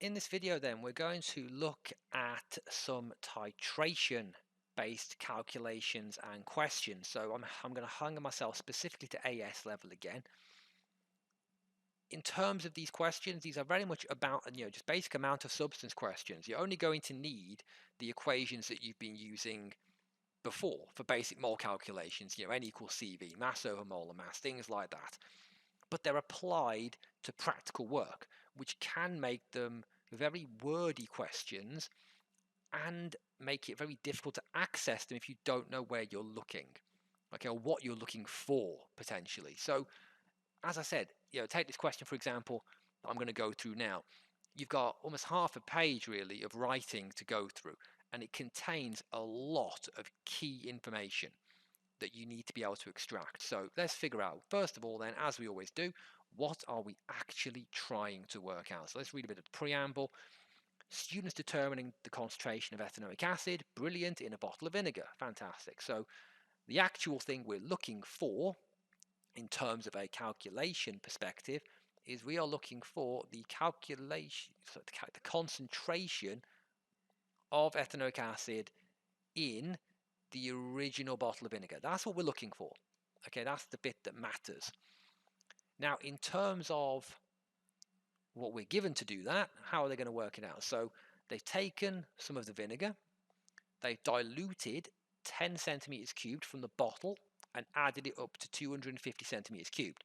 In this video then, we're going to look at some titration based calculations and questions. So I'm going to hang myself specifically to AS level again. In terms of these questions, these are very much about, just basic amount of substance questions. You're only going to need the equations that you've been using before for basic mole calculations, N equals CV, mass over molar mass, things like that. But they're applied to practical work, which can make them very wordy questions and make it very difficult to access them if you don't know where you're looking, okay, or what you're looking for potentially. So, as I said, take this question for example that I'm going to go through now. You've got almost half a page really of writing to go through, and it contains a lot of key information that you need to be able to extract. So let's figure out, first of all then, as we always do, what are we actually trying to work out? So let's read a bit of the preamble. Students determining the concentration of ethanoic acid, brilliant, in a bottle of vinegar, fantastic. So the actual thing we're looking for in terms of a calculation perspective is we are looking for the calculation, so the concentration of ethanoic acid in the original bottle of vinegar. That's what we're looking for. Okay, that's the bit that matters. Now, in terms of what we're given to do that, how are they going to work it out? So they've taken some of the vinegar, they've diluted 10 centimeters cubed from the bottle and added it up to 250 centimeters cubed.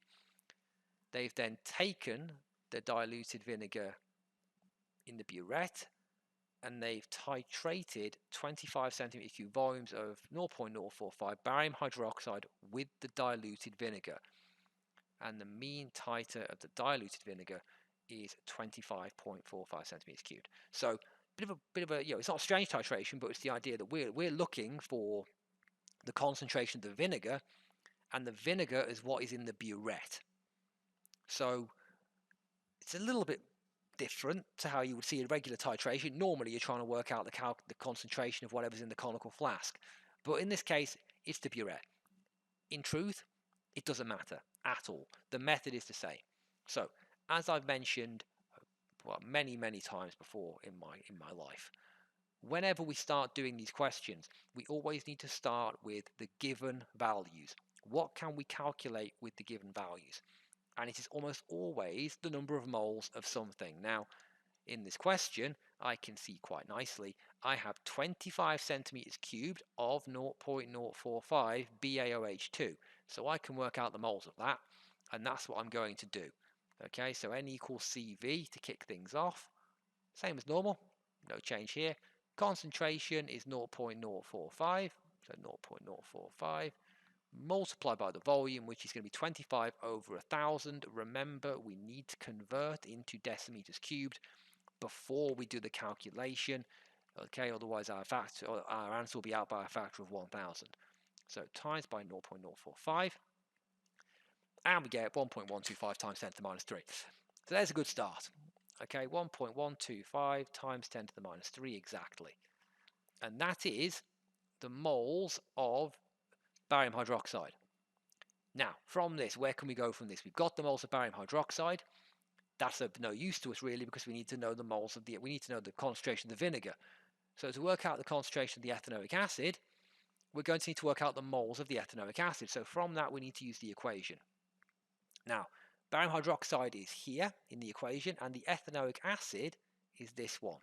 They've then taken the diluted vinegar in the burette and they've titrated 25 centimeter cube volumes of 0.045 barium hydroxide with the diluted vinegar. And the mean titer of the diluted vinegar is 25.45 centimeters cubed. So bit of a it's not a strange titration, but it's the idea that we're looking for the concentration of the vinegar, and the vinegar is what is in the burette. So it's a little bit different to how you would see a regular titration. Normally you're trying to work out the concentration of whatever's in the conical flask, but in this case it's the burette. In truth, it doesn't matter at all. The method is the same. So as I've mentioned many times before in my life, whenever we start doing these questions, we always need to start with the given values. What can we calculate with the given values? And it is almost always the number of moles of something. Now, in this question, I can see quite nicely, I have 25 centimeters cubed of 0.045 BaOH2. So I can work out the moles of that, and that's what I'm going to do. Okay, so N equals CV to kick things off. Same as normal, no change here. Concentration is 0.045, so 0.045 multiplied by the volume, which is going to be 25 over 1,000. Remember, we need to convert into decimeters cubed before we do the calculation. Okay, otherwise our answer will be out by a factor of 1,000. So times by 0.045, and we get 1.125 times 10 to the minus 3. So there's a good start. Okay, 1.125 times 10 to the minus 3 exactly. And that is the moles of barium hydroxide. Now, from this, where can we go from this? We've got the moles of barium hydroxide. That's of no use to us really, because we need to know the moles of we need to know the concentration of the vinegar. So to work out the concentration of the ethanoic acid, we're going to need to work out the moles of the ethanoic acid. So from that, we need to use the equation. Now, barium hydroxide is here in the equation, and the ethanoic acid is this one.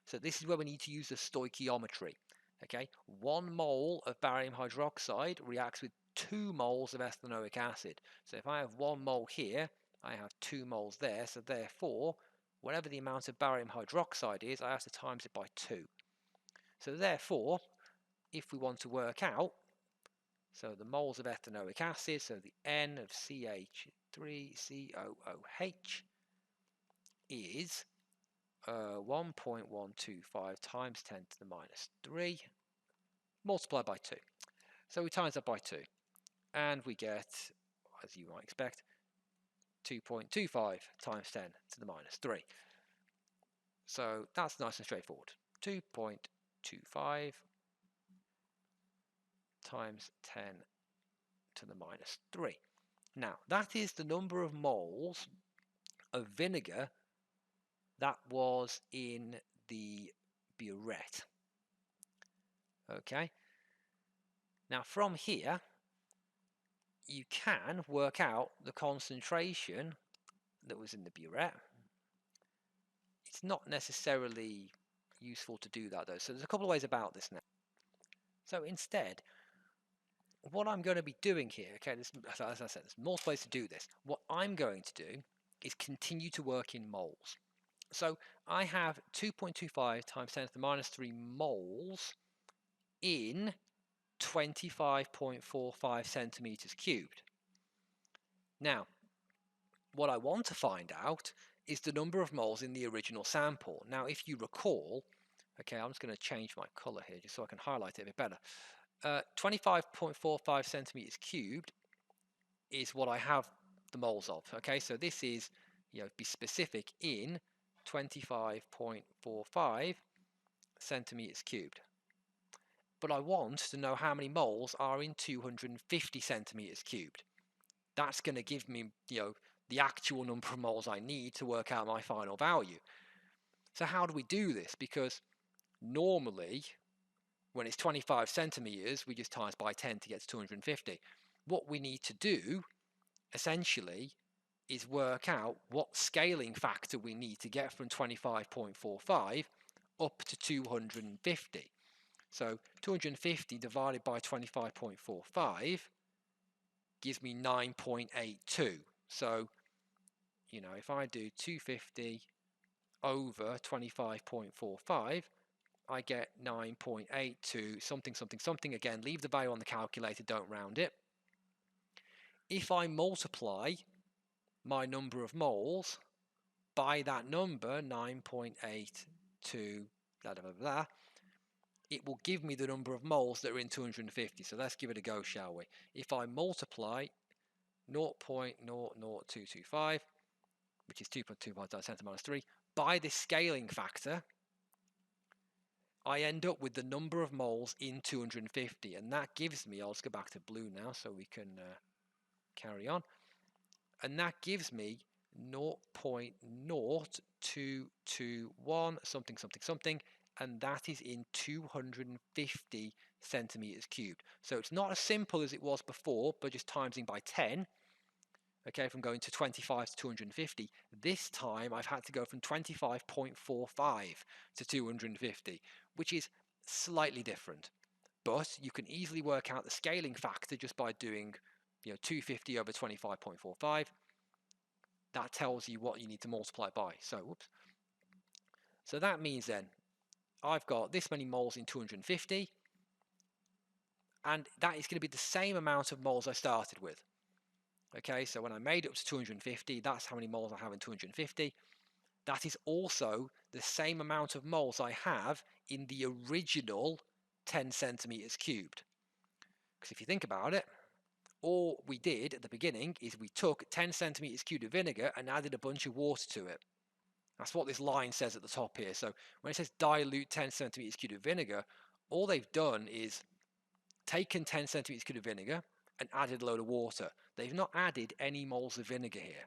So this is where we need to use the stoichiometry. Okay, 1 mole of barium hydroxide reacts with 2 moles of ethanoic acid. So if I have 1 mole here, I have 2 moles there. So therefore, whatever the amount of barium hydroxide is, I have to times it by 2. So therefore, if we want to work out, so the moles of ethanoic acid, so the N of CH3COOH is 1.125 times 10 to the minus 3 multiplied by 2. So we times that by 2 and we get, as you might expect, 2.25 times 10 to the minus 3. So that's nice and straightforward. 2.25 times 10 to the minus 3. Now, that is the number of moles of vinegar That was in the burette. Okay. Now from here, you can work out the concentration that was in the burette. It's not necessarily useful to do that though. So there's a couple of ways about this now. So instead, what I'm going to be doing here, okay, as I said, there's multiple ways to do this. What I'm going to do is continue to work in moles. So I have 2.25 times 10 to the minus 3 moles in 25.45 centimeters cubed. Now, what I want to find out is the number of moles in the original sample. Now, if you recall, okay, I'm just going to change my color here just so I can highlight it a bit better. 25.45 centimeters cubed is what I have the moles of. Okay, so this is, be specific, in 25.45 centimeters cubed. But I want to know how many moles are in 250 centimeters cubed. That's going to give me, the actual number of moles I need to work out my final value. So how do we do this? Because normally, when it's 25 centimeters, we just times by 10 to get to 250. What we need to do, essentially, is work out what scaling factor we need to get from 25.45 up to 250. So 250 divided by 25.45 gives me 9.82. So, if I do 250 over 25.45, I get 9.82 something, something, something. Again, leave the value on the calculator, don't round it. If I multiply my number of moles by that number, 9.82, blah, blah, blah, it will give me the number of moles that are in 250. So let's give it a go, shall we? If I multiply 0.00225, which is 2.25 times 10 to the minus 3, by this scaling factor, I end up with the number of moles in 250, and that gives me, I'll just go back to blue now so we can carry on, and that gives me 0.0221 something, something, something, and that is in 250 centimeters cubed. So it's not as simple as it was before, but just timesing by 10. Okay, from going to 25 to 250, this time I've had to go from 25.45 to 250, which is slightly different. But you can easily work out the scaling factor just by doing 250 over 25.45. That tells you what you need to multiply by. So that means then I've got this many moles in 250, and that is going to be the same amount of moles I started with. Okay, so when I made it up to 250, that's how many moles I have in 250. That is also the same amount of moles I have in the original 10 centimeters cubed. Because if you think about it, all we did at the beginning is we took 10 centimeters cubed of vinegar and added a bunch of water to it. That's what this line says at the top here. So when it says dilute 10 centimeters cubed of vinegar, all they've done is taken 10 centimeters cubed of vinegar and added a load of water. They've not added any moles of vinegar here.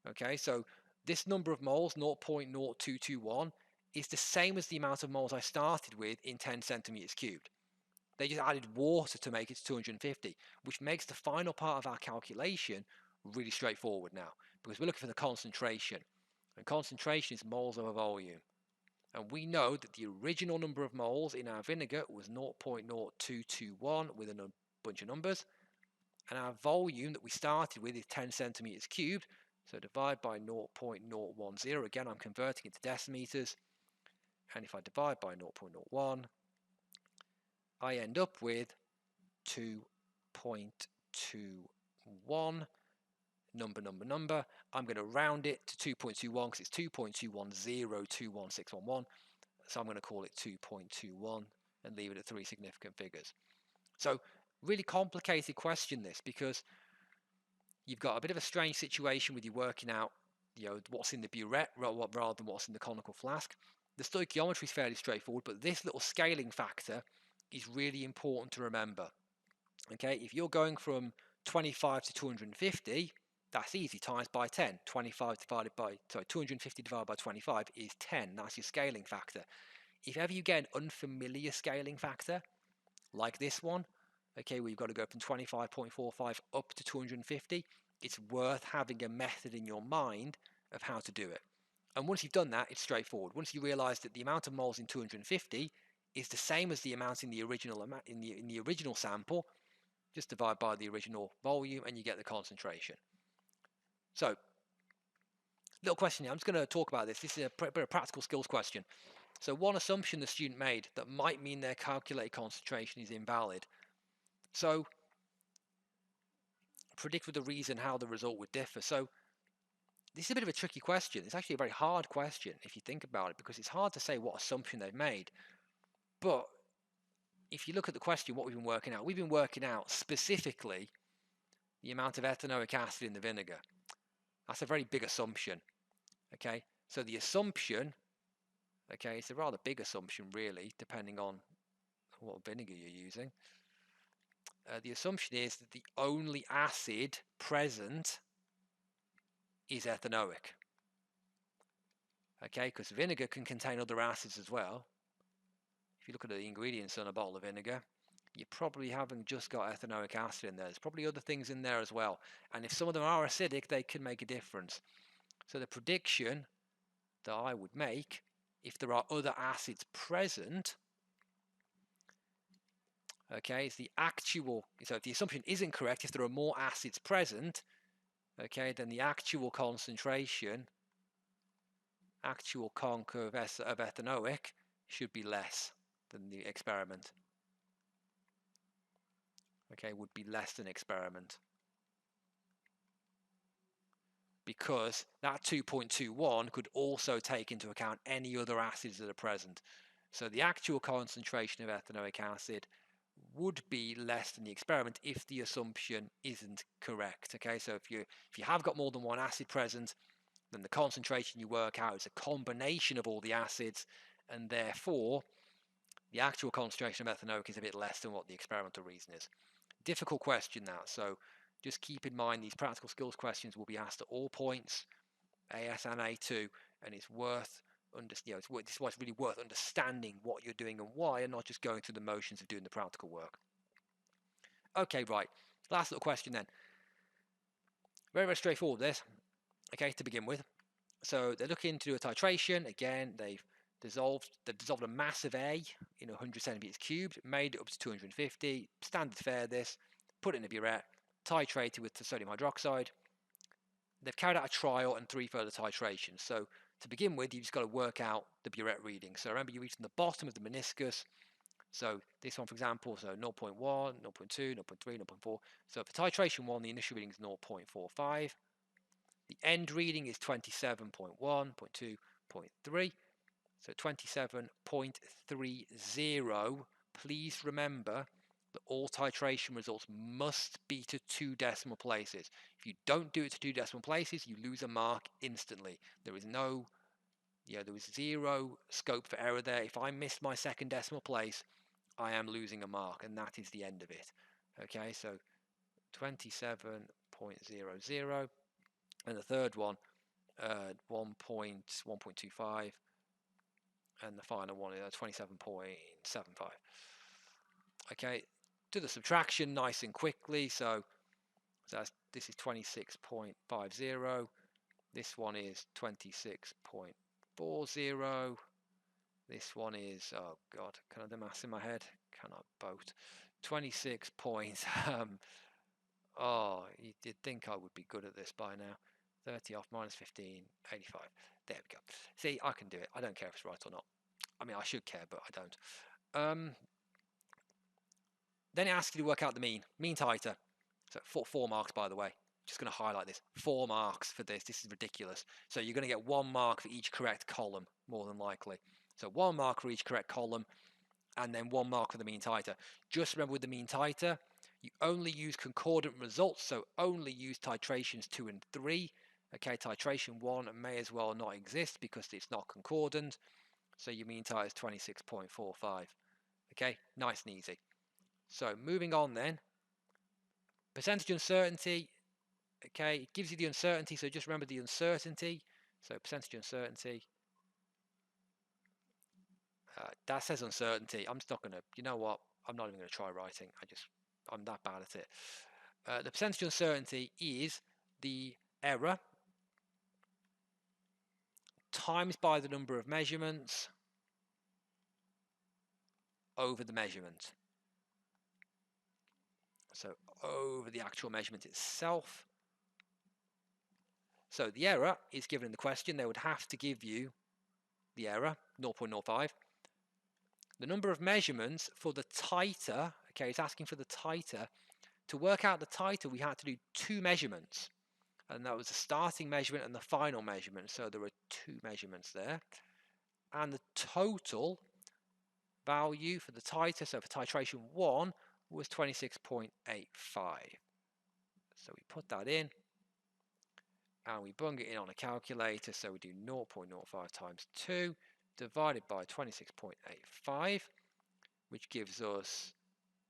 Okay, so this number of moles, 0.0221, is the same as the amount of moles I started with in 10 centimeters cubed. They just added water to make it to 250, which makes the final part of our calculation really straightforward now, because we're looking for the concentration. And concentration is moles over volume. And we know that the original number of moles in our vinegar was 0.0221 with a bunch of numbers. And our volume that we started with is 10 centimeters cubed. So divide by 0.010. Again, I'm converting it to decimeters. And if I divide by 0.01, I end up with 2.21. Number. I'm going to round it to 2.21 because it's 2.210216111. So I'm going to call it 2.21 and leave it at 3 significant figures. So really complicated question this, because you've got a bit of a strange situation with you working out what's in the burette rather than what's in the conical flask. The stoichiometry is fairly straightforward, but this little scaling factor is really important to remember. Okay, if you're going from 25 to 250, That's easy, times by 10. 250 divided by 25 is 10. That's your scaling factor. If ever you get an unfamiliar scaling factor, like this one, okay, where you've got to go from 25.45 up to 250, it's worth having a method in your mind of how to do it. And once you've done that, it's straightforward. Once you realize that the amount of moles in 250 is the same as the amount in the original sample, just divide by the original volume and you get the concentration. So, little question here. I'm just going to talk about this. This is a practical skills question. So one assumption the student made that might mean their calculated concentration is invalid. So predict with the reason how the result would differ. So this is a bit of a tricky question. It's actually a very hard question if you think about it, because it's hard to say what assumption they've made. But if you look at the question, what we've been working out specifically the amount of ethanoic acid in the vinegar. That's a very big assumption. Okay, so the assumption, okay, it's a rather big assumption really, depending on what vinegar you're using. The assumption is that the only acid present is ethanoic. Okay, because vinegar can contain other acids as well. If you look at the ingredients on a bottle of vinegar, you probably haven't just got ethanoic acid in there. There's probably other things in there as well. And if some of them are acidic, they can make a difference. So the prediction that I would make, if there are other acids present, okay, is the actual, so if the assumption isn't correct, if there are more acids present, okay, then the actual concentration, actual conc of ethanoic should be less than the experiment. Okay, would be less than experiment. Because that 2.21 could also take into account any other acids that are present. So the actual concentration of ethanoic acid would be less than the experiment if the assumption isn't correct. Okay, so if you have got more than one acid present, then the concentration you work out is a combination of all the acids, and therefore the actual concentration of ethanoic is a bit less than what the experimental reason is. Difficult question that, so just keep in mind these practical skills questions will be asked at all points, AS and A2, and it's worth this is why it's really worth understanding what you're doing and why, and not just going through the motions of doing the practical work. Okay, right, last little question then. Very, very straightforward this, okay, to begin with. So they're looking to do a titration. Again, they've dissolved a mass of A in 100 centimeters cubed, made it up to 250, standard fare this, put it in a burette, titrated with sodium hydroxide. They've carried out a trial and 3 further titrations. So to begin with, you've just got to work out the burette reading. So remember, you're reaching the bottom of the meniscus. So this one, for example, so 0.1, 0.2, 0.3, 0.4. So for titration 1, the initial reading is 0.45. The end reading is 27.1, 0.2, 0.3. So 27.30. Please remember that all titration results must be to 2 decimal places. If you don't do it to 2 decimal places, you lose a mark instantly. There is no, there is 0 scope for error there. If I missed my second decimal place, I am losing a mark, and that is the end of it. Okay, so 27.00, and the third one, 1.25, and the final one is 27.75. Okay, do the subtraction nice and quickly. So this is 26.50. This one is 26.40. This one is, oh God, can I do maths in my head? Cannot both. 26 point, oh, you'd think I would be good at this by now. 30 off minus 15, 85. There we go. See, I can do it. I don't care if it's right or not. I mean, I should care, but I don't. Then it asks you to work out the mean titer. So 4 marks, by the way. Just going to highlight this. 4 marks for this. This is ridiculous. So you're going to get 1 mark for each correct column, more than likely. So 1 mark for each correct column, and then 1 mark for the mean titer. Just remember, with the mean titer, you only use concordant results, so only use titrations 2 and 3. Okay, titration 1 may as well not exist because it's not concordant. So your mean titer is 26.45. Okay, nice and easy. So moving on then. Percentage uncertainty, Okay, it gives you the uncertainty, so just remember the uncertainty. So percentage uncertainty. That says uncertainty. I'm just not going to, you know what? I'm not even going to try writing. I'm that bad at it. The percentage uncertainty is the error times by the number of measurements over the measurement. So over the actual measurement itself. So the error is given in the question. They would have to give you the error, 0.05. The number of measurements for the titer, okay, it's asking for the titer. To work out the titer, we had to do 2 measurements. And that was the starting measurement and the final measurement. So there were 2 measurements there. And the total value for the titer, so for titration 1, was 26.85. So we put that in. And we bung it in on a calculator. So we do 0.05 times 2 divided by 26.85, which gives us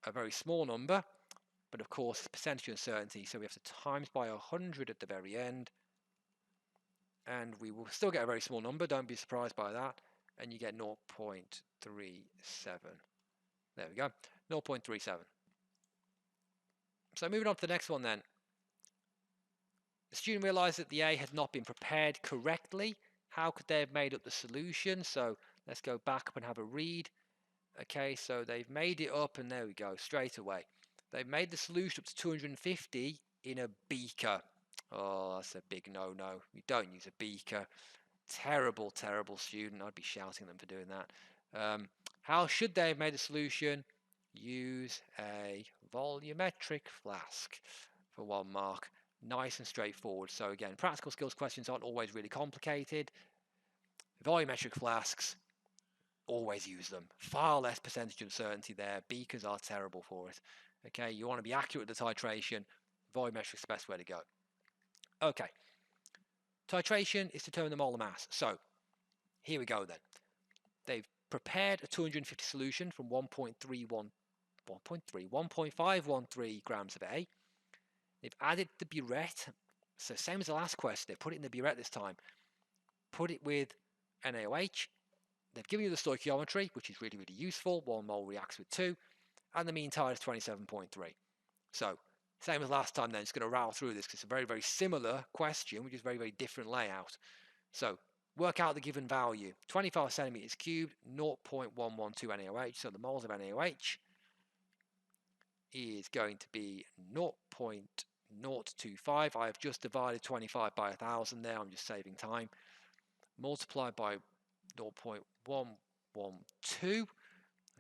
a very small number. But of course, it's percentage uncertainty, so we have to times by 100 at the very end. And we will still get a very small number, don't be surprised by that. And you get 0.37. There we go, 0.37. So moving on to the next one then. The student realized that the A had not been prepared correctly. How could they have made up the solution? So let's go back up and have a read. Okay, so they've made it up, and there we go, straight away. They've made the solution up to 250 in a beaker. Oh, that's a big no-no. You don't use a beaker. Terrible, terrible student. I'd be shouting at them for doing that. How should they have made a solution? Use a volumetric flask for 1 mark. Nice and straightforward. So again, practical skills questions aren't always really complicated. Volumetric flasks, always use them. Far less percentage uncertainty there. Beakers are terrible for it. Okay, you want to be accurate with the titration. Volumetric's the best way to go. Okay, titration is to determine the molar mass. So here we go then. They've prepared a 250 solution from 1.513 grams of A. They've added the burette. So same as the last question, they put it in the burette this time. Put it with NaOH. They've given you the stoichiometry, which is really, really useful. 1 mole reacts with 2. And the mean titer is 27.3. So same as last time then, it's going to rattle through this because it's a very, very similar question, which is very, very different layout. So work out the given value. 25 centimeters cubed, 0.112 NaOH. So the moles of NaOH is going to be 0.025. I have just divided 25 by 1,000 there. I'm just saving time. Multiplied by 0.112.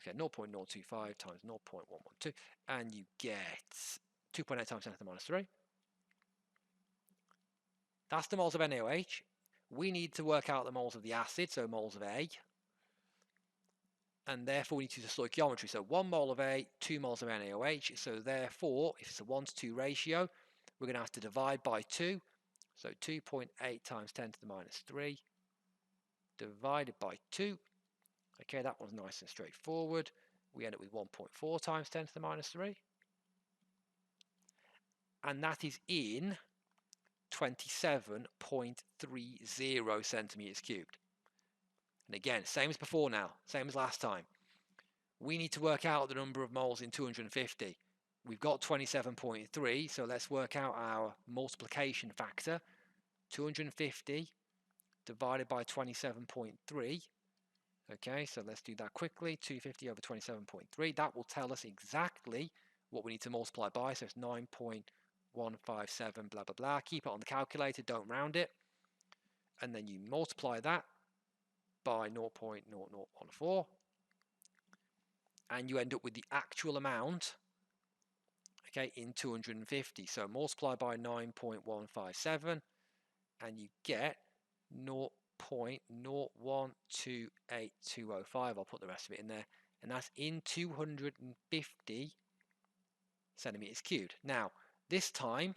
Okay, 0.025 times 0.112, and you get 2.8 times 10 to the minus 3. That's the moles of NaOH. We need to work out the moles of the acid, so moles of A. And therefore we need to use the stoichiometry. So 1 mole of A, 2 moles of NaOH. So therefore, if it's a 1:2 ratio, we're going to have to divide by 2. So 2.8 times 10 to the minus 3 divided by 2. Okay, that one's nice and straightforward. We end up with 1.4 times 10 to the minus 3. And that is in 27.30 centimeters cubed. And again, same as before now, same as last time. We need to work out the number of moles in 250. We've got 27.3, so let's work out our multiplication factor. 250 divided by 27.3. Okay, so let's do that quickly. 250 over 27.3. That will tell us exactly what we need to multiply by. So it's 9.157, blah, blah, blah. Keep it on the calculator, don't round it. And then you multiply that by 0.0014. And you end up with the actual amount, okay, in 250. So multiply by 9.157, and you get 0.012825. I'll put the rest of it in there, and that's in 250 centimeters cubed. Now, this time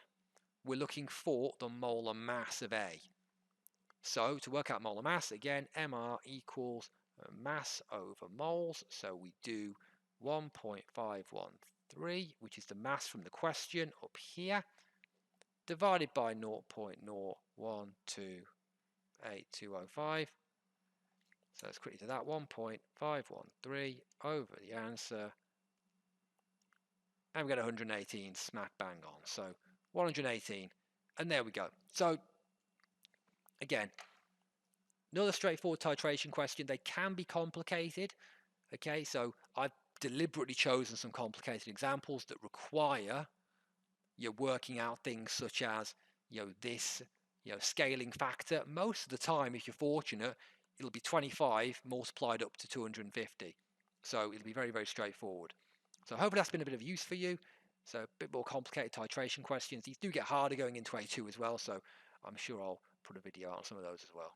we're looking for the molar mass of A. So to work out molar mass, again, MR equals mass over moles. So we do 1.513, which is the mass from the question up here, divided by 0.012825. So let's quickly do that, 1.513 over the answer, and we get 118 smack bang on. So 118, and there we go. So again, another straightforward titration question. They can be complicated. Okay, so I've deliberately chosen some complicated examples that require you're working out things such as this scaling factor. Most of the time, if you're fortunate, it'll be 25 multiplied up to 250. So it'll be very, very straightforward. So hopefully that's been a bit of use for you. So a bit more complicated titration questions. These do get harder going into A2 as well, so I'm sure I'll put a video on some of those as well.